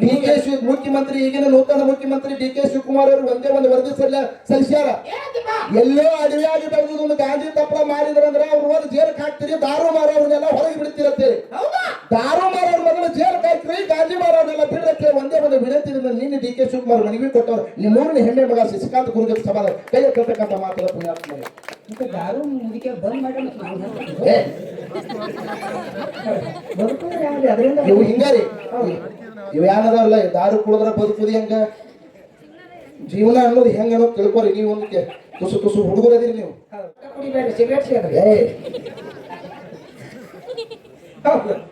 ಡಿ.ಕೆ. ಮುಖ್ಯಮಂತ್ರಿ ಈಗಿನ ನೂತನ ಮುಖ್ಯಮಂತ್ರಿ ಡಿ.ಕೆ. ಶಿವಕುಮಾರ್ ಅವರು ಒಂದೇ ಒಂದು ವರದಿ ಸಲ್ಲಿಸ್ಯಾರ. ಎಲ್ಲೋ ಅಡವಿಯಾಗಿ ಬೆಳೆದು ಒಂದು ಗಾಂಧಿ ತಪ್ಪಲ ಮಾಡಿದ್ರಂದ್ರೆ ಅವ್ರು ಹೋಗಿ ಜೇಲಕ್ಕೆ ಹಾಕ್ತೀರಿ, ದಾರು ಮಾರೋರ್ನೆಲ್ಲ ಹೊರಗೆ ಬಿಡ್ತಿರತ್ತೇಳಿ. ದಾರು ಮಾರೋರ್ ಮೊದಲು ಜೇಲಕ್ಕೆ ಹಾಕ್ತೀರಿ, ಗಾಂಧಿ ಮಾರೋರ್ನೆಲ್ಲ ಬಿಡ್ರತ್ತೇಳಿ ಒಂದೇ ಒಂದು ವಿನಂತಿ ನಿನ್ನೆ ಡಿ.ಕೆ. ಶಿವಕುಮಾರ್ ಮನವಿ ಕೊಟ್ಟವ್ರು. ನಿಮ್ಮೂರಿನ ಹೆಮ್ಮೆ ಮಗ ಶಶಿಕಾಂತ್ ಗುರುಜಿ ಸಭಾದ ಕೈ ಎತ್ತತಕ್ಕಂಥ ಮಾತುಗಳ ಪುಣ್ಯಾತ್ಮ ದಾರು ಮುದಿಕೆ ಬಂದ್ ಮಾಡಿ ಇವು ಹಿಂಗಾರಿ ಇವ್ ಯಾನದಾವಲ್ಲ ದಾರು ಕುಡಿದ್ರ ಬದುಕುದಿ ಹೆಂಗ ಜೀವನ ಅನ್ನೋದು ಹೆಂಗ ಅನ್ನೋದು ತಿಳ್ಕೊರಿ. ನೀವು ಒಂದು ತುಸು ತುಸು ಹುಡುಗರದಿರಿ ನೀವು.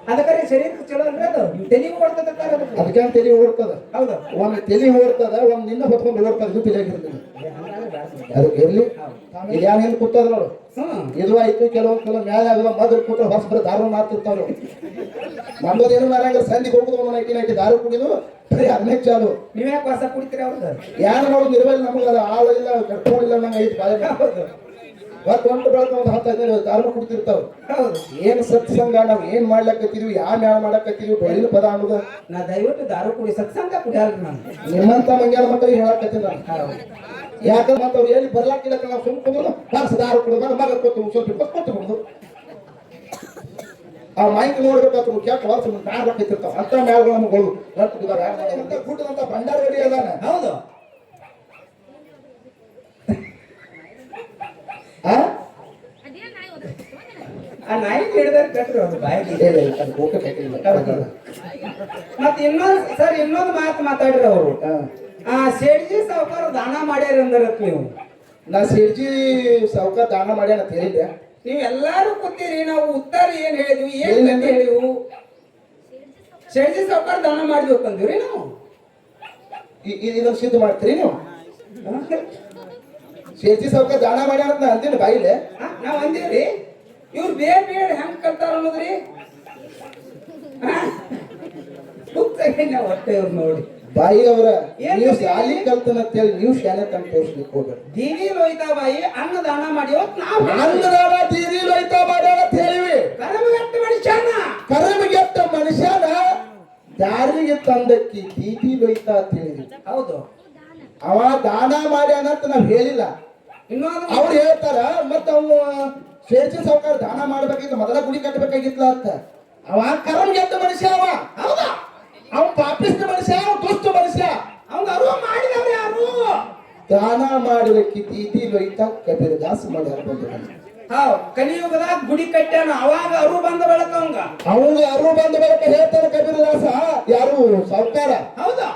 ಅದಕ್ಕೆ ಶರೀರ ಚಲೋ ಅಂದ್ರೆ ಅದು ತಲೆ ಓಡ್ತದ. ಅದಕ್ಕೆ ತಲೆ ಓಡ್ತದ. ಹೌದು, ಒಂದ್ ತಲೆ ಓಡ್ತದ, ಒಂದ್ ನಿನ್ನ ಹೊತ್ಕೊಂಡು ಓಡ್ತದ. ಇದು ತಿಳಿಯಾಗಿರ್ತದೆ. ಅದಕ್ಕೆ ಇರ್ಲಿ. ಇದು ಯಾನ್ ಹಿಂದ್ ಕೂತದ ನೋಡು. ಇದು ಆಯ್ತು. ಕೆಲವೊಂದ್ ಮ್ಯಾಲ ಆಗಲ್ಲ ಮೊದಲು ಕೂತ ಹೊಸ ಬರ ದಾರು ಮಾಡ್ತಿರ್ತಾವ. ನಮ್ಮದೇನು ನಾರಾಗ ಸಂಧಿಗೆ ಹೋಗುದು ಒಂದು ನೈಟಿ ದಾರು ಕುಡಿದು ಬರೀ ಅದನ್ನೇ ಚಾಲು. ನೀವ್ಯಾಕೆ ಹೊಸ ಕುಡಿತೀರ? ಅವ್ರದ್ದು ಯಾರು ನೋಡುದು ನಿರ್ವಹಣೆ ನಮಗ ಆಳು ಇಲ್ಲ, ಕಟ್ಕೊಂಡು ಇಲ್ಲ ನಂಗೆ ಐದು ಬಾಯ ಮತ್ ಒಂಟು ಬೆಳಕ ಒಂದು 10-15 ದಾರು ಕುಡ್ತಿರ್ತಾವ. ಏನ್ ಸತ್ಸಂಗ ನಾವ್ ಏನ್ ಮಾಡ್ಲಕತ್ತೀವಿ, ಯಾವ ಮ್ಯಾಲ ಮಾಡಕತ್ತೀವಿ, ಬೆಳಿನ ಪದ ಅನ್ನೋದು. ನಾ ದಯವಿಟ್ಟು ದಾರು ಕುಡಿ ಸತ್ಸಂಗ ಕುಡಿಯಲ್ರಿ ನಾನು. ನಿಮ್ಮಂತ ಮಂಗ್ಯಾನ ಮಕ್ಕಳಿಗೆ ಹೇಳಕತ್ತೀನಿ ನಾನು. ಯಾಕಂದ್ರೆ ಮತ್ತ ಅವ್ರು ಎಲ್ಲಿ ಬರ್ಲಾಕಿಲ್ಲ ನಾವು ಸುಮ್ ಕುಂದ್ರು ಬಾರ್ಸ ದಾರು ಕುಡಿದ ಮಗ ಕೂತು ಸ್ವಲ್ಪ ಕೂತ್ಕೊಂಡು ಆ ಮೈಕ್ ನೋಡ್ಬೇಕಾದ್ರು ಕ್ಯಾಕ್ ವರ್ಷ ಕಾಡ್ಲಕತ್ತಿರ್ತಾವ. ಅಂತ ಮ್ಯಾಲ್ಗಳು ನಮ್ಗಳು ಕೂಟದಂತ ಭಂಡಾರ ರೆಡಿ ಅದಾನ. ಹೌದು, ಆ ನಾಯಿ ಹಿಡಿದ್ರೆ ಕಟ್ರಿ ಅವ್ರು ಬಾಯಿಗೆ. ಮತ್ತೆ ಇನ್ನೊಂದು ಮಾತು ಮಾತಾಡ್ರಿ ಅವರು. ಆ ಸೇಡ್ಜಿ ಸಾವುಕಾರ ದಾನ ಮಾಡ್ಯಾರ ಅಂದ್ರತ್ ನೀವು. ನಾ ಸೇಡ್ಜಿ ಸಾವುಕಾರ ದಾನ ಮಾಡ್ಯಾನ ಅಂತ ಹೇಳಿದ್ದೆ. ನೀವ್ ಎಲ್ಲಾರು ಕೂತೀರಿ, ನಾವು ಉತ್ತರ ಏನ್ ಹೇಳಿದ್ವಿ, ಏನ್ ಹೇಳಿವು? ಸೇಡ್ಜಿ ಸಾವುಕಾರ ದಾನ ಮಾಡಿದ್ವಿ ಅಂತಂದಿವ್ರಿ ನಾವು. ಇದನ್ನ ಸಿದ್ಧ ಮಾಡ್ತೀರಿ ನೀವು? ಸೇಡ್ಜಿ ಸಾವುಕಾರ ದಾನ ಮಾಡ್ಯಾರ ಅಂತ ಅಂತೀನಿ ಬಾಯಿಲೆ. ನಾವ್ ಅಂದಿವ್ರಿ. ಇವ್ರು ಬೇರೆ ಬೇರೆ ಹೆಂಗ್ ಕಲ್ತಾರ ಅನ್ನೋದ್ರಿ. ಹೊಟ್ಟೆ ಇವ್ರು ನೋಡಿ ಬಾಯಿ ಅವರ ನೀವು ಶಾಲಿ ಕಲ್ತನಂತೇಳಿ ನೀವು ಶಾಲೆ ತಂದು ತೋರಿಸ್ಲಿಕ್ಕೆ ಹೋಗ್ರಿ. ದೀನಿ ಲೋಯ್ತಾ ಬಾಯಿ ಅನ್ನದಾನ ಮಾಡಿ ಅನ್ನದಾನ ದೀನಿ ಲೋಯ್ತಾ ಮಾಡ್ಯಾರ ಅಂತ ಹೇಳಿವಿ. ಕರಮಗೆಟ್ಟ ಮನುಷ್ಯನ ದಾರಿಗೆ ತಂದಕ್ಕಿ ದೀದಿ ಲೋಯ್ತಾ ಅಂತ ಹೇಳಿದ್ವಿ. ಹೌದು, ಅವ ದಾನ ಮಾಡ್ಯಾನ ಅಂತ ನಾವ್ ಹೇಳಿಲ್ಲ. ಅವ್ರು ಹೇಳ್ತಾರ ಮತ್ತ ಅವ ಶೇಷ ಸಾವುಕಾರ ದಾನ ಮಾಡ್ಬೇಕಿತ್ತು, ಮೊದಲ ಗುಡಿ ಕಟ್ಟಬೇಕಾಗಿತ್ತಲ್ಲ ಅಂತ. ಅವ ಕರಮಗೆಟ್ಟ ಮನುಷ್ಯ. ಹೌದಾ? ಅವ ಪಾಪಿಷ್ಟ ಮನುಷ್ಯ, ಅವ ದುಷ್ಟ ಮನುಷ್ಯ. ಅವ್ನ ಅರಿವು ಮಾಡಿದವ್ರು ಯಾರು? ದಾನ ಮಾಡಲಿಕ್ಕೆ ದೀದಿ ಲೋಯ್ತಾ ಕಬೀರ ದಾಸ ಮಾಡ್ಯಾರ. ಕಲಿಯುಗದಾಗ ಗುಡಿ ಕಟ್ಟ್ಯಾನ, ಅವಾಗ ಅರು ಬಂದ ಬೆಳಕ ಅವಂಗ ಅರು ಬಂದ ಬೆಳಕ ಹೇಳ್ತಾರ ಕಬೀರ ದಾಸ. ಯಾರು? ಸಾವುಕಾರ. ಹೌದಾ?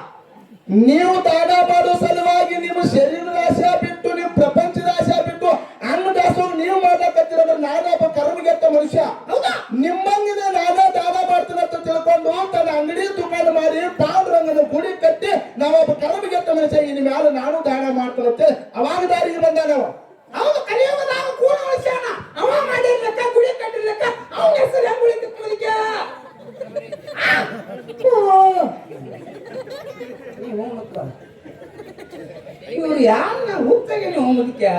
ನೀವು ದಾನ ಮಾಡೋ ಸಲುವಾಗಿ ನಿಮ್ಮ ಶರೀರದ ಆಶೆ ಬಿಟ್ಟು, ನಿಮ್ಮ ಪ್ರಪಂಚದ ಆಶೆ ಬಿಟ್ಟು ಅನ್ನದಾಸೋಹ ನೀವು ಮಾಡ್ಲಕತ್ತಿರೋದ್ರ ನಾನೊಬ್ಬ ಕರ್ಮಗೆಟ್ಟ ಮನುಷ್ಯ. ನಿಮ್ಮಂಗಿನ ನಾನಾ ದಾನ ಮಾಡ್ತೀನಿ ಅಂತ ತಿಳ್ಕೊಂಡು ತನ್ನ ಅಂಗಡಿ ದುಕಾನು ಮಾಡಿ ಪಾಂಡುರಂಗನ ಗುಡಿ ಕಟ್ಟಿ ನಾವೊಬ್ಬ ಕರ್ಮಗೆಟ್ಟ ಮನುಷ್ಯ, ಇನ್ ಮ್ಯಾಲ ನಾನು ದಾನ ಮಾಡ್ತಾನಂತೆ ಅವಾಗ ದಾರಿಗೆ ಬಂದ ನಾವು. ಹೌದು, ಕಲಿಯುಗದಾಗ ಕೂಡ ಉಳಿಸ್ಯಾನ. ಅವ ಮಾಡಿರ್ಲಕ್ಕ, ಗುಡಿ ಕಟ್ಟಿರ್ಲಕ್ಕ, ಅವನ ಹೆಸರು ಹೆಂಗ್ ಉಳಿತಿತ್ತು? ಇವ್ರು ಯಾರನ್ನ ಹುತ್ತಾಗೆ ನೀವು ಮುದಕ್ಯ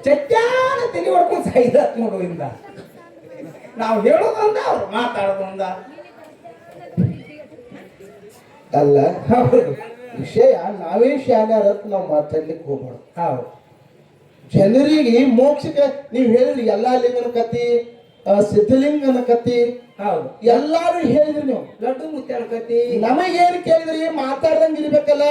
ಚಟ್ಟಾನ ತಲೆ ಹೊಡ್ಕೊಂಡು ಸಾಯ್ದಾತ್ ನೋಡು. ಇಂದ ನಾವು ಹೇಳೋದಂದ ಅವ್ರು ಮಾತಾಡೋದಂದ ಅಲ್ಲ. ವಿಷಯ ನಾವೇ ಶಾನ್ಯಾರ ನಾವು ಮಾತಾಡ್ಲಿಕ್ಕೆ ಹೋಗ್ಬಾರ್ದು. ಹೌದು, ಜನರಿಗೆ ಮೋಕ್ಷಕ್ಕೆ ನೀವು ಹೇಳಿದ್ರಿ ಎಲ್ಲಾ ಲಿಂಗನ ಕತ್ತಿ, ಸಿದ್ಧಲಿಂಗನ ಕತ್ತಿ. ಹೌದು, ಎಲ್ಲಾರು ಹೇಳಿದ್ರಿ ನೀವು. ಲಡ್ಡು ಮುತ್ಯಾನ ಕತ್ತಿ. ನಮಗೇನು ಕೇಳಿದ್ರಿ? ಮಾತಾಡ್ದಂಗ ಇರ್ಬೇಕಲ್ಲ.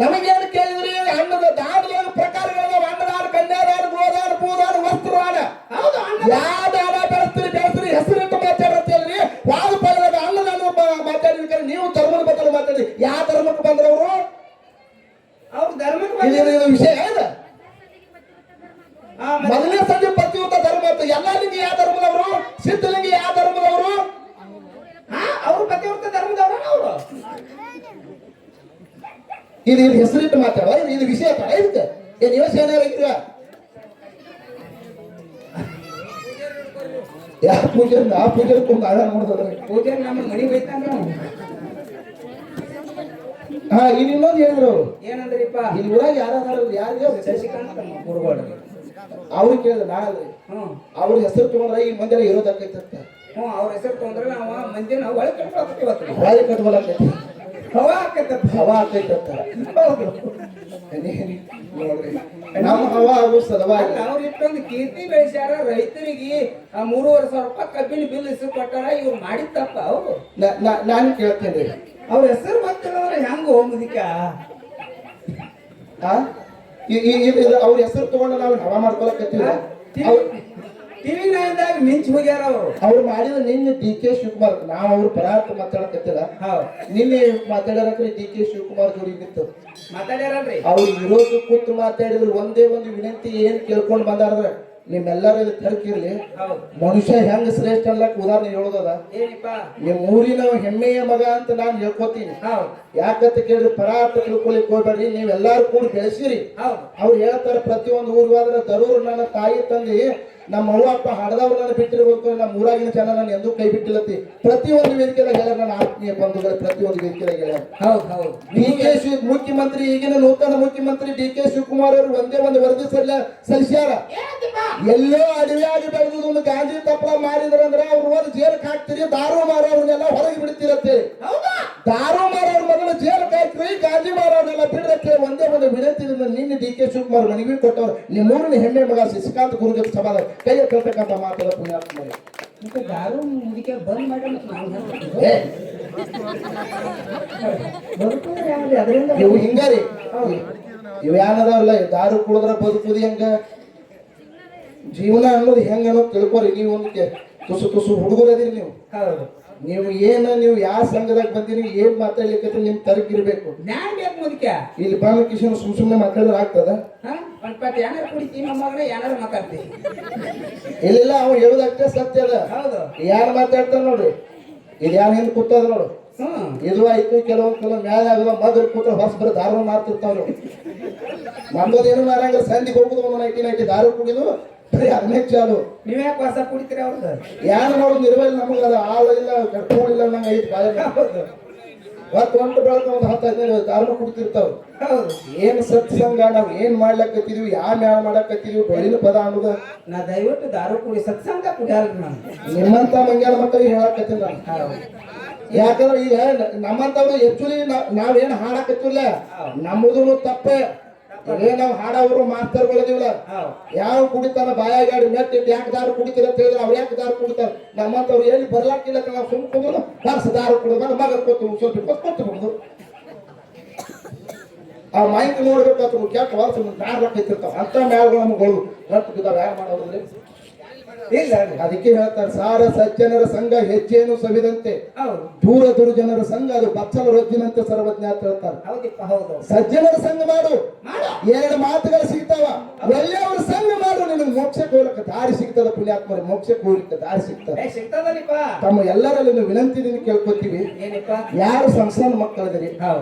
ನಮಗೇನು ಕೇಳಿದ್ರಿ? ಅನ್ನದ ದಾನದ ಪ್ರಕಾರಗಳ ಅನ್ನದಾನ, ಕನ್ಯಾದಾನ, ಗೋದಾನ, ಭೂದಾನ, ವಸ್ತ್ರದಾನ. ಹೌದು, ಯಾವ ದಾನ ಬೆಳೆಸ್ತೀರಿ ಹೆಸರಿಟ್ಟು ಮಾತಾಡತ್ತೇಳ್ರಿ. ವಾದ ಪದದ ಅನ್ನದಾನ ಮಾತಾಡಿದ್ರೆ ನೀವು ಧರ್ಮದ ಬದಲು ಮಾತಾಡಿದ್ರಿ. ಯಾವ ಧರ್ಮಕ್ಕೆ ಬಂದ್ರವರು? ಅವ್ರ ಧರ್ಮಕ್ಕೆ ವಿಷಯ ಏನ? ಮೊದಲನೇ ಸಂಜೆ ಪ್ರತಿಯೊಂದ ಧರ್ಮ ಅಂತ. ಎಲ್ಲಾಲಿಂಗ ಯಾವ ಧರ್ಮದವರು? ಸಿದ್ಧಲಿಂಗ ಯಾವ ಧರ್ಮದವರು? ಅವರು ಪ್ರತಿಯೊಂದ ಧರ್ಮದವ್ರ ಅವರು. ಇದು ಹೆಸರಿಟ್ಟು ಮಾತಾಡ, ಇದು ವಿಷಯ ತಡ. ಇದಕ್ಕೆ ಏನ್ ಯೋಚನೆ ಏನಾರ ಯಾವ ಪೂಜೆ ಆ ಪೂಜೆ ಆಳ ನೋಡಿದ್ರೆ ಪೂಜೆ ನಮ್ಮ ಮನೆ ಬೈತಾನ. ಇನ್ ಇನ್ನೊಂದು ಹೇಳಿದ್ರು ಅವರು. ಏನಂದ್ರಿಪ್ಪ? ಇಲ್ಲಿ ಊರಾಗ ಯಾರಿಗೆ ಶಶಿಕಾಂತ್ ಗುರುಗಳು ಅವ್ರಿಗೆ ಕೇಳಿದ್ರೆ ನಾಳೆ ಅವ್ರ ಹೆಸರು ತಗೊಂಡ್ರೆ ಈ ಮಂದಿ ಇರೋದಕ್ಕೈತಂತ. ಹ್ಞೂ ಅವ್ರ ಹೆಸರು ತೊಗೊಂಡ್ರೆ ನಾವು ಮಂದಿನ ಒಳಗೆ ಕಟ್ಕೊಳ್ತೀವಿ ಹೊಳಿ ಕಟ್ಕೊಳಕೈತಿ ಹವಾ ಆಕೈತಪ್ಪ ಹವಾ ಆಕೈತಂತ ಹೌದು ನೋಡ್ರಿ ನಮ್ಮ ಹವಾ ಆಗೋ ಸಲುವಾಗಿ ಅವ್ರು ಇಷ್ಟೊಂದು ಕೀರ್ತಿ ಬೆಳೆಸ್ಯಾರ ರೈತರಿಗೆ 3,500 ರೂಪಾಯಿ ಕಬ್ಬಿನ ಬಿಲ್ ಹೆಸರು ಕೊಟ್ಟಾರ ಇವ್ರು ಮಾಡಿದ್ದಪ್ಪ ಅವರು ನಾನು ಕೇಳ್ತೇನೆ ಅವ್ರ ಹೆಸರು ಗೊತ್ತಿರೋದ್ರೆ ಹೆಂಗ ಹೋಗುದಿಕ್ಕ ಅವ್ರ ಹೆಸರು ತಗೊಂಡು ನಾವು ಹವಾ ಮಾಡ್ಕೊಳಕತ್ತೀವಿ ಟಿವಿ ನೈನ್ದಾಗ ಮಿಂಚ್ ಹೋಗ್ಯಾರ ಅವರು ಅವ್ರು ಮಾಡಿದ ನಿನ್ನೆ ಡಿ ಕೆ ಶಿವಕುಮಾರ್ ನಾವು ಅವ್ರ ಪರಾರ್ಥ ಮಾತಾಡಕತ್ತಿಲ್ಲ ನಿನ್ನೆ ಮಾತಾಡೋಕ್ರಿ ಡಿ ಕೆ ಶಿವಕುಮಾರ್ ಜೋಡಿ ನಿಂತು ಮಾತಾಡ್ಯಾರಲ್ರಿ ಅವ್ರು ವಿರೋಧ ಕೂತು ಮಾತಾಡಿದ್ರು ಒಂದೇ ಒಂದು ವಿನಂತಿ ಏನ್ ಕೇಳ್ಕೊಂಡ್ ಬಂದಾರ ನಿಮ್ಮೆಲ್ಲರೂ ಇಲ್ಲಿ ತರ್ಕಿರ್ಲಿ ಮನುಷ್ಯ ಹೆಂಗ ಶ್ರೇಷ್ಠ ಅಲ್ಲಕ್ ಉದಾಹರಣೆ ಹೇಳೋದದ ನಿಮ್ ಊರಿನ ಹೆಮ್ಮೆಯ ಮಗ ಅಂತ ನಾನು ಹೇಳ್ಕೊತೀನಿ ಯಾಕಂತ ಕೇಳಿದ್ರೆ ಪರಾರ್ಥ ತಿಳ್ಕೊಳಿಕ್ ಹೋಗ್ಬೇಡ್ರಿ ನೀವೆಲ್ಲಾರು ಕೂಡ ಬೆಳೆಸಿರಿ ಅವ್ರು ಹೇಳ್ತಾರ ಪ್ರತಿಯೊಂದು ಊರಿಗೆ ಹೋದ್ರೆ ದರೂರು ನನ್ನ ತಾಯಿ ತಂದೆ ನಮ್ಮ ಅವ್ವ ಅಪ್ಪ ಹಡದವ್ರು ನಾನು ಬಿಟ್ಟಿರ್ಬೇಕು ನಮ್ಮ ಊರಾಗಿನ ಜನ ನಾನು ಎಂದೂ ಕೈ ಬಿಟ್ಟಿಲ್ಲತಿ ಪ್ರತಿಯೊಂದು ವೇದಿಕೆದಾಗ ಹೇಳ್ಯಾರ ನನ್ನ ಆತ್ಮೀಯ ಬಂಧುಗಳು ಪ್ರತಿಯೊಂದು ವೇದಿಕೆದಾಗ ಹೇಳ್ಯಾರ ಡಿ ಕೆ ಮುಖ್ಯಮಂತ್ರಿ ಈಗಿನ ನೂತನ ಮುಖ್ಯಮಂತ್ರಿ ಡಿ ಕೆ ಶಿವಕುಮಾರ್ ಅವರು ಒಂದೇ ಒಂದು ವರದಿ ಸಲ್ಲಿಸ್ಯಾರ ಎಲ್ಲೋ ಅಡವಿಯಾಗಿ ಬೆಳೆದು ಒಂದು ಗಾಂಧಿ ತಪ್ಪಲ ಮಾರಿದ್ರಂದ್ರ ಅವ್ರು ಹೋಗಿ ಜೇಲ್ಗೆ ಹಾಕ್ತಿರಿ ದಾರು ಮಾರೋರ್ನೆಲ್ಲ ಹೊರಗೆ ಬಿಡ್ತಿರತ್ತೇಳಿ ದಾರು ಮಾರೋರ್ ಮೊದಲು ಜೇಲ್ಗೆ ಹಾಕ್ರಿ ಗಾಂಧಿ ಮಾರೋರ್ನೆಲ್ಲ ಬಿಡ್ರತ್ತೇಳಿ ಒಂದೇ ಒಂದು ವಿನಂತಿಯಿಂದ ನಿನ್ನೆ ಡಿ ಕೆ ಶಿವಕುಮಾರ್ ಮನವಿ ಕೊಟ್ಟವ್ರು ನಿಮ್ಮೂರಿನ ಹೆಮ್ಮೆ ಮಗ ಶಶಿಕಾಂತ್ ಗುರುಜಿ ಸಭಾದ ಕೈಯ ಕೇಳ್ತಕ್ಕಂಥ ಮಾತದ ಪುಣ್ಯಾತ್ಮ ದಾರು ಮುದಿಕೆ ಬಂದ್ ಮಾಡಿ ಇವು ಹಿಂಗಾರಿ ಇವ್ ಏನದಾವಲ್ಲ ದಾರು ಕುಡಿದ್ರ ಬದುಕುದಿ ಹೆಂಗ ಜೀವನ ಅನ್ನೋದು ಹೆಂಗ ಅನ್ನೋದು ತಿಳ್ಕೊರಿ ನೀವು ಒಂದು ತುಸು ತುಸು ಹುಡುಗರದಿರಿ ನೀವು ನೀವು ಯಾವ ಸಂಘದಾಗ ಬಂದಿರಿ ಏನ್ ಮಾತಾಡ್ಲಿಕ್ಕೆ ನಿಮ್ ತರಗಿರ್ಬೇಕು ಇಲ್ಲಿ ಬಾಳ ಕಿಶನ್ ಸುಮ್ನೆ ಮಾತಾಡಿದ್ರೆ ಆಗ್ತದ ಇಲ್ಲ ಅವ ಹೇಳುದಷ್ಟೇ ಸತ್ಯ ಅದ ಯಾರು ಮಾತಾಡ್ತಾರ ನೋಡ್ರಿ ಇದು ಯಾರು ಹಿಂದ್ ಕೂತದ ನೋಡು ಇದು ಆಯ್ತು ಕೆಲವೊಂದು ಮ್ಯಾಲೆ ಆಗಲ್ಲ ಮಗಲ್ ಕೂತ್ರ ಹೊಸ ಬರ ದಾರು ಮಾರ್ತಿರ್ತಾವ್ರು ನಮ್ದೋದೇನು ಮಾರಂಗ ಸಂದಿಗೆ ಹೋಗುದು ಒಂದು ನೈಟಿ ದಾರು ಕುಡಿದು ಬರೀ ಅದನ್ನೇ ಚಾಲು ನೀವ್ಯಾಕೆ ಹೊಸ ಕುಡಿತೀರಿ ಅವ್ರದ್ದು ಯಾರು ನೋಡುದು ನಿರ್ವಹಣೆ ನಮಗ ಅದು ಆಳು ಇಲ್ಲ ಕಟ್ಕೊಂಡಿಲ್ಲ ನಂಗೆ ಐದು ಬಾಯ ಒಂಟು ಬೆಳಕ ಒಂದು 10-15 ದಾರು ಕುಡ್ತಿರ್ತಾವ ಏನ್ ಸತ್ಸಂಗ ನಾವ್ ಏನ್ ಮಾಡ್ಲಕತ್ತಿದೀವಿ ಯಾವ ಮ್ಯಾಲ ಮಾಡಕತ್ತಿದೀವಿ ಬೆಳಿನ ಪದ ಅನ್ನೋದ ನಾ ದಯವಿಟ್ಟು ದಾರು ಕುಡಿ ಸತ್ಸಂಗ ಕುಡಿಯಲ್ರಿ ನಾನು ನಿಮ್ಮಂತ ಮಂಗ್ಯಾನ ಮಕ್ಕಳಿಗೆ ಹೇಳಕತ್ತೀನಿ ನಾನು ಯಾಕಂದ್ರೆ ಈಗ ನಮ್ಮಂತವ್ರು ಆಕ್ಚುಲಿ ನಾವೇನ್ ಹಾಡಕತ್ತಿಲ್ಲ ನಮ್ಮದು ತಪ್ಪೇ ನಾವ್ ಹಾಡವ್ರು ಮಾಸ್ತರ್ಗಳಿದಿವಲ್ಲ ಯಾವ ಕುಡಿತಾನ ಬಾಯಾಗಾಡಿ ಮೆಟ್ಟಿಟ್ಟು ಯಾಕೆ ದಾರು ಕುಡಿತೀರ ಅಂತ ಹೇಳಿದ್ರೆ ಅವ್ರು ಯಾಕೆ ದಾರು ಕುಡಿತಾರ ನಮ್ಮಂತವ್ರು ಎಲ್ಲಿ ಬರ್ಲಾಕಿಲ್ಲ ನಾವು ಸುಮ್ ಕುಂದ್ರು ವರ್ಷ ದಾರು ಕುಡಿದಾಗ ಮಗ ಕೂತು ಸ್ವಲ್ಪ ಕೂತ್ಕೊಂಡು ಆ ಮಾಹಿತಿ ನೋಡ್ಬೇಕಾದ್ರು ಕ್ಯಾಕ ವರ್ಷ ನಾರ್ಲಕ್ಕೈತಿರ್ತಾವ ಅಂತ ಮ್ಯಾಲ್ಗಳು ನಮ್ಗಳು ರಟ್ಟು ಬಿದ್ದಾವ ಯಾರು ಮಾಡೋದ್ರಿ ಇಲ್ಲ ಅದಕ್ಕೆ ಹೇಳ್ತಾರೆ ಸಾರ ಸಜ್ಜನರ ಸಂಘ ಹೆಜ್ಜೆಯನ್ನು ಸವಿದಂತೆ ದೂರ ದುರ್ಜನರ ಸಂಘ ಅದು ಬಚ್ಚಲ ರೊಜ್ಜಿನಂತೆ ಸರ್ವಜ್ಞ ಅಂತ ಹೇಳ್ತಾರೆ ಸಜ್ಜನರ ಸಂಘ ಮಾಡು 2 ಮಾತುಗಳು ಸಿಗ್ತಾವ ಒಳ್ಳೆಯವ್ರ ಸಂಘ ಮಾಡು ನಿನಗೆ ಮೋಕ್ಷಕ್ಕೆ ಹೋಗ್ಲಿಕ್ಕೆ ದಾರಿ ಸಿಗ್ತದ ಪುಣ್ಯಾತ್ಮರ ಮೋಕ್ಷಕ್ಕೆ ಹೋಗ್ಲಿಕ್ಕೆ ದಾರಿ ಸಿಗ್ತದೆ ತಮ್ಮ ಎಲ್ಲರಲ್ಲಿ ವಿನಂತಿದಿಂದ ಕೇಳ್ಕೊತೀವಿ ಯಾರು ಸಂಸ್ಥಾನ ಮಕ್ಕಳಿದ್ರಿ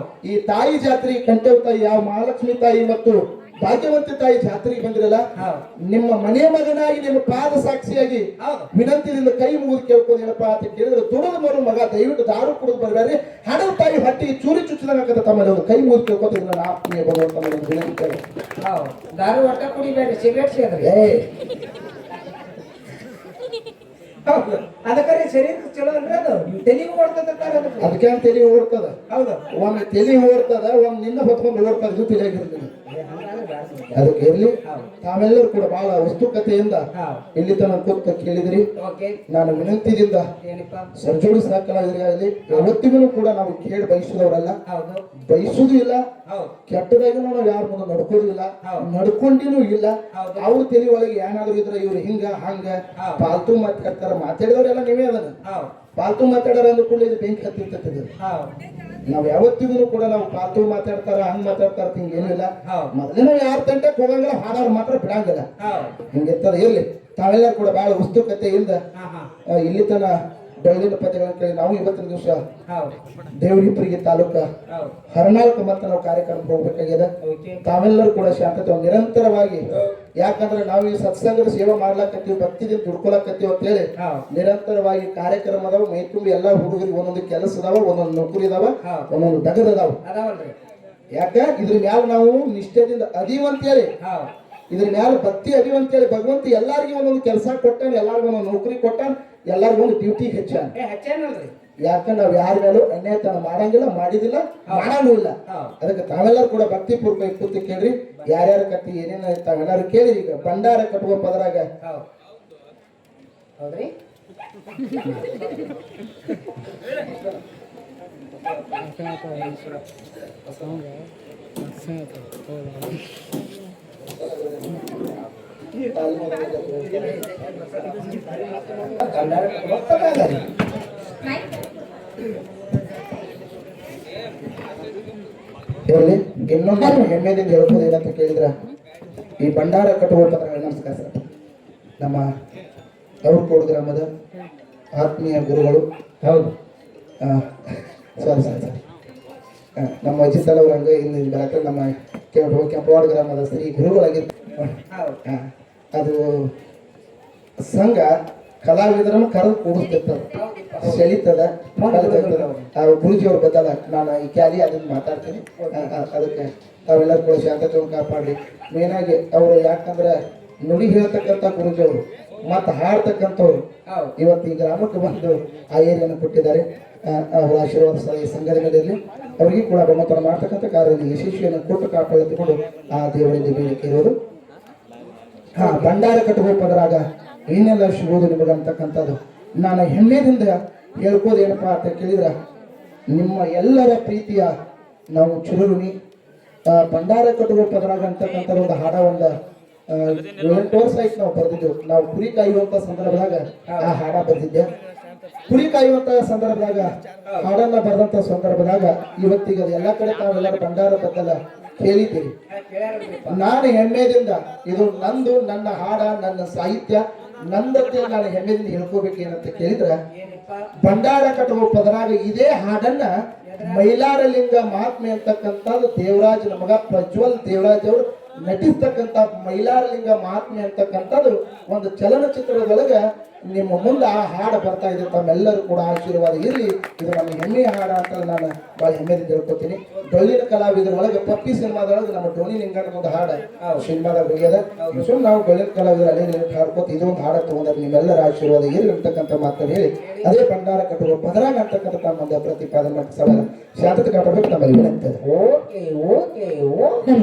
ಈ ತಾಯಿ ಜಾತ್ರೆ ಕಂಠೇವ್ ತಾಯಿ ಯಾವ ಮಹಾಲಕ್ಷ್ಮಿ ತಾಯಿ ಮತ್ತು ಭಾಗ್ಯವಂತಿ ತಾಯಿ ಜಾತ್ರೆಗೆ ಬಂದಿರಲ್ಲ ನಿಮ್ಮ ಮನೆ ಮಗನಾಗಿ ನಿಮ್ಮ ಪಾದ ಸಾಕ್ಷಿಯಾಗಿ ವಿನಂತಿಯಿಂದ ಕೈ ಮುಗಿದು ಕೇಳ್ಕೋದೇನಪ್ಪ ಅಂತ ಕೇಳಿದ್ರೆ ದುಡಿದ ಮರು ಮಗ ದಯವಿಟ್ಟು ದಾರು ಕುಡಿದು ಬರ್ಬೇಡ್ರಿ ಹಡವ ತಾಯಿ ಹೊಟ್ಟಿಗೆ ಚೂರಿ ಚುಚ್ಚದಂಗ ತಮ್ಮ ಒಂದು ಕೈ ಮುಗಿದು ಕೇಳ್ಕೋತೀನಿ ನನ್ನ ಆತ್ಮೀಯ ಭಗವಂತ ವಿನಂತಿ ದಾರು ಒಟ್ಟ ಕುಡಿಬೇಡ್ರಿ ಸಿಗರೇಟ್ ಸೇದ್ರಿ ಅದಕ್ಕೆ ಶರೀರ ಚಲೋ ಅಂದ್ರೆ ಅದು ತೆಲಿಗೆ ಓಡ್ತದ ಅದಕ್ಕೆ ತಲೆ ಓಡ್ತದ ಹೌದು ಒಮ್ಮೆ ತಲೆ ಓಡ್ತದ ಒಮ್ಮೆ ನಿನ್ನ ಹೊತ್ಕೊಂಡು ಓಡ್ತದ ಇದು ತಿಳಿಯಾಗಿರ್ತೀನಿ ಅದಕ್ಕೆ ಇರ್ಲಿ ತಾವೆಲ್ಲರೂ ಕೂಡ ಬಹಳ ವಸ್ತುಕತೆಯಿಂದ ಇಲ್ಲಿ ತನಕ ಕೂತ ಕೇಳಿದ್ರಿ ನಾನು ವಿನಂತಿದಿಂದ ಸರ್ಜೋಡಿ ಸಹಕಲಾಗಲಿ ಯಾವತ್ತಿಗೂ ಕೂಡ ನಾವು ಕೇಳಿ ಬಯಸಿದವರಲ್ಲ ಬಯಸುದು ಇಲ್ಲ ಕೆಟ್ಟದಾಗಿ ನಾವು ಯಾರ ಮುಂದೆ ನಡ್ಕೋದಿಲ್ಲ ನಡ್ಕೊಂಡಿನೂ ಇಲ್ಲ ಅವ್ರ ತಲೆ ಒಳಗೆ ಏನಾದ್ರು ಇದ್ರೆ ಇವ್ರು ಹಿಂಗ ಹಂಗ ಪಾಲ್ತು ಮಾತಾಡಿದವರೆಲ್ಲ ನೀವೇ ಅದನ್ನ ಪಾಲ್ತು ಮಾತಾಡೋರ ಅಂದ್ರೂ ಕೂಡ ಇದು ಬೆಂಕಿ ಹತ್ತಿರ್ತದೆ ನಾವ್ ಯಾವತ್ತಿಗೂ ಕೂಡ ನಾವು ಪಾಲ್ತು ಮಾತಾಡ್ತಾರ ಹಂಗ್ ಮಾತಾಡ್ತಾರ ಹಿಂಗೇನಿಲ್ಲ ಮೊದಲೇ ನಾವು ಯಾರ ತಂಟಕ್ಕೆ ಹೋಗಂಗಿಲ್ಲ ಹಾಡೋರು ಮಾತ್ರ ಬಿಡಂಗಿಲ್ಲ ಹಿಂಗಿರ್ತದ ಇರ್ಲಿ ತಾವೆಲ್ಲರೂ ಕೂಡ ಬಹಳ ವಸ್ತುಕತೆಯಿಂದ ಇಲ್ಲಿ ತನ ಬೆಳ್ಳಿನ ಪದ್ಯಗಳನ್ನು ಕೇಳಿ ನಾವು ಇವತ್ತಿನ ದಿವಸ ದೇವರಿಪ್ಪರಿಗೆ ತಾಲೂಕ ಹರನಾಲ್ಕ ಮತ್ತೆ ನಾವು ಕಾರ್ಯಕ್ರಮಕ್ಕೆ ಹೋಗ್ಬೇಕಾಗಿದೆ ತಾವೆಲ್ಲರೂ ಕೂಡ ಶಾಂತತೆ ನಿರಂತರವಾಗಿ ಯಾಕಂದ್ರೆ ನಾವು ಈ ಸತ್ಸಂಗದ ಸೇವೆ ಮಾಡ್ಲಾಕತ್ತೀವಿ ಭಕ್ತಿದಿಂದ ದುಡ್ಕೊಳಕತ್ತೀವಿ ಅಂತ ಹೇಳಿ ನಿರಂತರವಾಗಿ ಕಾರ್ಯಕ್ರಮ ಅದಾವ ಮೈ ತುಂಬಿ ಎಲ್ಲಾ ಹುಡುಗರಿಗೆ ಒಂದೊಂದು ಕೆಲಸ ಅದಾವ ಒಂದೊಂದು ನೌಕರಿ ಅದಾವ ಒಂದೊಂದು ದಗದ ಅದಾವ ಯಾಕ ಇದ್ರ ಮ್ಯಾಲ ನಾವು ನಿಷ್ಠೆದಿಂದ ಅದೀವ್ ಅಂತ ಹೇಳಿ ಇದ್ರ ಮ್ಯಾಲ ಭಕ್ತಿ ಅದೀವ್ ಅಂತ ಹೇಳಿ ಭಗವಂತ ಎಲ್ಲಾರ್ಗಿ ಒಂದೊಂದು ಕೆಲಸ ಕೊಟ್ಟಾನ ಎಲ್ಲಾರ್ಗು ಒಂದೊಂದು ನೌಕರಿ ಕೊಟ್ಟಾನ ಎಲ್ಲರಿಗೂ ಒಂದು ಡ್ಯೂಟಿ ಹೆಚ್ಚಾನ. ಹಚ್ಚೇನಲ್ರಿ ಯಾಕಂದ್ರೆ ನಾವ್ ಯಾರ ಮೇಲೂ ಅನ್ಯಾಯತನ ಮಾಡಂಗಿಲ್ಲ, ಮಾಡಿದಿಲ್ಲ, ಮಾಡಂಗೂ ಇಲ್ಲ. ಅದಕ್ಕೆ ತಾವೆಲ್ಲರೂ ಕೂಡ ಭಕ್ತಿಪೂರ್ವಕ ಕೂತು ಕೇಳ್ರಿ. ಯಾರ್ಯಾರ ಕತ್ತಿ ಏನೇನ ತಾವೆಲ್ಲರೂ ಕೇಳಿರಿ. ಈಗ ಭಂಡಾರ ಕಟ್ಟುವ ಪದರಾಗ ಹೌದ್ರಿ ಹೇಳಿ. ಇನ್ನೊಂದು ಹೆಮ್ಮೆದಿಂದ ಹೇಳ್ಬೋದು ಏನಂತ ಕೇಳಿದ್ರ, ಈ ಭಂಡಾರ ಕಟ್ಟುವ ಪದರಾಗ ನಮಸ್ಕಾರ ಸರ್, ನಮ್ಮ ದೌರ್ಕೋಡು ಗ್ರಾಮದ ಆತ್ಮೀಯ ಗುರುಗಳು. ಹೌದು ಸರಿ ಸರಿ ಸರಿ ನಮ್ಮ ಅಜಿತಲ್ ಅವರಂಗ ಇಲ್ಲಿ ಬರಕ್ಕೆ ನಮ್ಮ ಕೆಂಪವಾಡ ಗ್ರಾಮದ ಶ್ರೀ ಗುರುಗಳಾಗಿರ್ತಾರೆ. ಅದು ಸಂಘ ಕಲಾವಿದರನ್ನು ಕರೆದು ಕೂಡಿಸ್ತಿರ್ತದ, ಸೆಳಿತದ, ಆ ಗುರುಜಿಯವ್ರ ಬದಲ ನಾನು ಈ ಕ್ಯಾಲಿ ಅದನ್ನ ಮಾತಾಡ್ತೀನಿ. ಅದಕ್ಕೆ ತಾವೆಲ್ಲರೂ ಕೂಡ ಶಾಂತತೆಯನ್ನು ಕಾಪಾಡಿ. ಮೇನಾಗಿ ಅವರು ಯಾಕಂದ್ರೆ ನುಡಿ ಹೇಳ್ತಕ್ಕಂಥ ಗುರುಜಿಯವರು ಮತ್ತು ಹಾಡ್ತಕ್ಕಂಥವ್ರು ಇವತ್ತು ಈ ಗ್ರಾಮಕ್ಕೆ ಬಂದು ಆ ಏರಿಯನ್ನು ಕೊಟ್ಟಿದ್ದಾರೆ. ಅವರ ಆಶೀರ್ವಾದ ಈ ಸಂಘದ ಮೇಲೆ ಇರಲಿ. ಅವರಿಗೆ ಕೂಡ ಬಹುಮತನ ಮಾಡ್ತಕ್ಕಂಥ ಕಾರ್ಯದಲ್ಲಿ ಯಶಸ್ವಿಯನ್ನು ಕೊಟ್ಟು ಕಾಪಾಡಿಕೊಂಡು ಆ ದೇವರಲ್ಲಿ ಬೇಡಿಕೆ ಇರೋದು. ಭಂಡಾರ ಕಟ್ಟುವ ಪದರಾಗ ಏನೆಲ್ಲ ಸಿಗೋದು ನಿಮಗಂತಕ್ಕಂಥದ್ದು ನಾನು ಹೆಮ್ಮೆದಿಂದ ಹೇಳ್ಕೋದೇನಪ್ಪ ಅಂತ ಕೇಳಿದ್ರ, ನಿಮ್ಮ ಎಲ್ಲರ ಪ್ರೀತಿಯ ನಾವು ಚಿರುರುಣಿ. ಭಂಡಾರ ಕಟ್ಟುವ ಪದರಾಗ ಅಂತಕ್ಕಂಥ ಒಂದು ಹಾಡ ಒಂದು 8 ವರ್ಷ ಆಯ್ತು ನಾವು ಬರ್ದಿದ್ದೆವು. ನಾವು ಕುರಿ ಕಾಯುವಂತ ಸಂದರ್ಭದಾಗ ಆ ಹಾಡ ಬರ್ದಿದ್ದೆ. ಕುರಿ ಕಾಯುವಂತ ಸಂದರ್ಭದಾಗ ಹಾಡನ್ನ ಬರೆದಂತ ಸಂದರ್ಭದಾಗ ಇವತ್ತಿಗೆ ಅದು ಎಲ್ಲ ಕಡೆ ತಾವೆಲ್ಲರೂ ಭಂಡಾರ ಬದ್ದಲ್ಲ ಕೇಳಿದ್ದೀರಿ. ನಾನು ಹೆಮ್ಮೆದಿಂದ ಇದು ನಂದು, ನನ್ನ ಹಾಡ, ನನ್ನ ಸಾಹಿತ್ಯ, ನಂದತೆ ನಾನು ಹೆಮ್ಮೆದಿಂದ ಹೇಳ್ಕೋಬೇಕೇನಂತ ಕೇಳಿದ್ರ, ಭಂಡಾರ ಕಟ್ಟುವ ಪದರಾಗ ಇದೇ ಹಾಡನ್ನ ಮೈಲಾರಲಿಂಗ ಮಹಾತ್ಮೆ ಅಂತಕ್ಕಂಥದ್ದು ದೇವರಾಜ್ ನಮಗ ಪ್ರಜ್ವಲ್ ದೇವರಾಜ್ ಅವರು ನಟಿಸ್ತಕ್ಕಂಥ ಮೈಲಾರಲಿಂಗ ಮಹಾತ್ಮೆ ಅಂತಕ್ಕಂಥದ್ದು ಒಂದು ಚಲನಚಿತ್ರದೊಳಗ ನಿಮ್ಮ ಮುಂದೆ ಆ ಹಾಡು ಬರ್ತಾ ಇದೆ. ತಮ್ಮೆಲ್ಲರೂ ಕೂಡ ಆಶೀರ್ವಾದ ಇರಲಿ. ಇದು ನಮ್ಮ ಹೆಮ್ಮೆಯ ಹಾಡ ಅಂತ ನಾನು ಬಹಳ ಹೆಮ್ಮೆಯಿಂದ ಹೇಳ್ಕೊತೀನಿ. ಡೊಳ್ಳಿನ ಕಲಾವಿದರ ಒಳಗೆ ಪಪ್ಪಿ ಸಿನಿಮಾದೊಳಗೆ ನಮ್ಮ ಡೋನಿ ನಿಂಗಣ್ಣ ಒಂದು ಹಾಡು ಸಿನಿಮಾದಾಗ ಹೋಗ್ಯದ. ಸುಮ್ಮನೆ ನಾವು ಡೊಳ್ಳಿನ ಕಲಾವಿದರು ಅಲ್ಲೇ ಹಾಡ್ಕೋತ ಇದೊಂದು ಹಾಡ ತಗೊಂಡ್ರೆ ನಿಮ್ಮೆಲ್ಲರ ಆಶೀರ್ವಾದ ಇರಲಿ ಅಂತಕ್ಕಂಥ ಮಾತನ್ನು ಹೇಳಿ ಅದೇ ಭಂಡಾರ ಕಟ್ಟುವ ಪದರಾಗ ಅಂತಕ್ಕಂಥ ತಮ್ಮೊಂದು ಪ್ರತಿಪಾದನೆ ಸವಾಲ ಶಾಂತತೆ ಕಾಪಾಡಬೇಕು ನಮ್ಮಲ್ಲಿ ವಿನಂತಿ. Okay okay okay